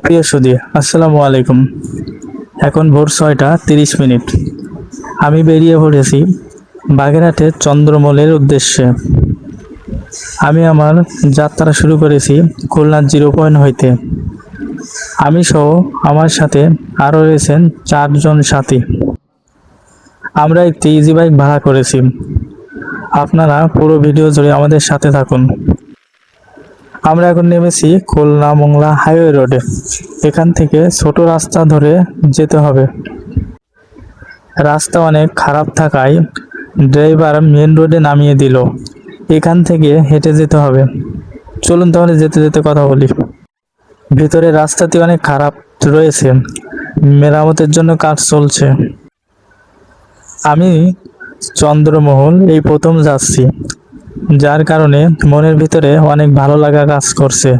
প্রিয় সুধী, আসসালামু আলাইকুম। এখন ভোর 6টা 30 মিনিট। আমি বেরিয়ে পড়েছি বাগেরহাটের চন্দ্রমলের উদ্দেশ্যে। আমি আমার যাত্রা শুরু করেছি খুলনা 0 পয়েন্ট হইতে। আমি সহ আমার সাথে আরও রয়েছেন 4 জন সাথী। আমরা একটি ইজি বাইক ভাড়া করেছি। আপনারা পুরো ভিডিও জুড়ে আমাদের সাথে থাকুন। আমরা এখন নেমেছি খুলনা মোংলা হাইওয়ে রোডে। এখান থেকে ছোট রাস্তা ধরে যেতে হবে। রাস্তা অনেক খারাপ থাকায় ড্রাইভার মেন রোডে নামিয়ে দিল। এখান থেকে হেঁটে যেতে হবে। চলুন তাহলে যেতে যেতে কথা বলি। ভিতরে রাস্তাটি অনেক খারাপ রয়েছে, মেরামতের জন্য কাজ চলছে। আমি চন্দ্রমহল এই প্রথম যাচ্ছি, যার কারণে মনের ভিতরে অনেক ভালো লাগা কাজ করছে।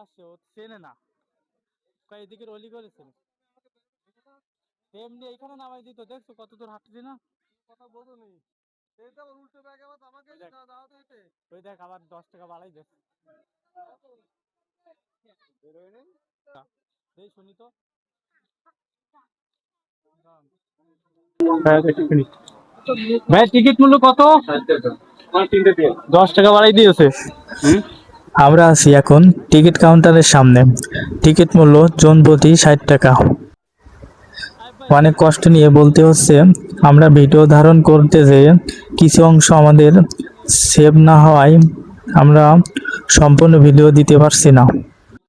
আসছে ও চেনে না, এদিকে রলি করেছে এমনি এখানে নামাই দিত। দেখছো কত দূর হাঁটছি না? কথা বলো নি, এটা উল্টো ব্যাগ আবার আমাকে দাও তো এতে। ওই দেখ আবার 10 টাকা বাড়াই দে। বেরোয় নেই এই শুনি তো। ভাই টিকিট মূল্য কত? 10 টাকা বাড়াই দিয়েছে। আমরা আছি এখন টিকিট কাউন্টারের সামনে। টিকিট মূল্য জন প্রতি 60 টাকা। অনেক কষ্ট নিয়ে বলতে হচ্ছে, আমরা ভিডিও ধারণ করতে যেয়ে কিছু অংশ আমাদের সেভ না হওয়ায় আমরা সম্পূর্ণ ভিডিও দিতে পারছি না।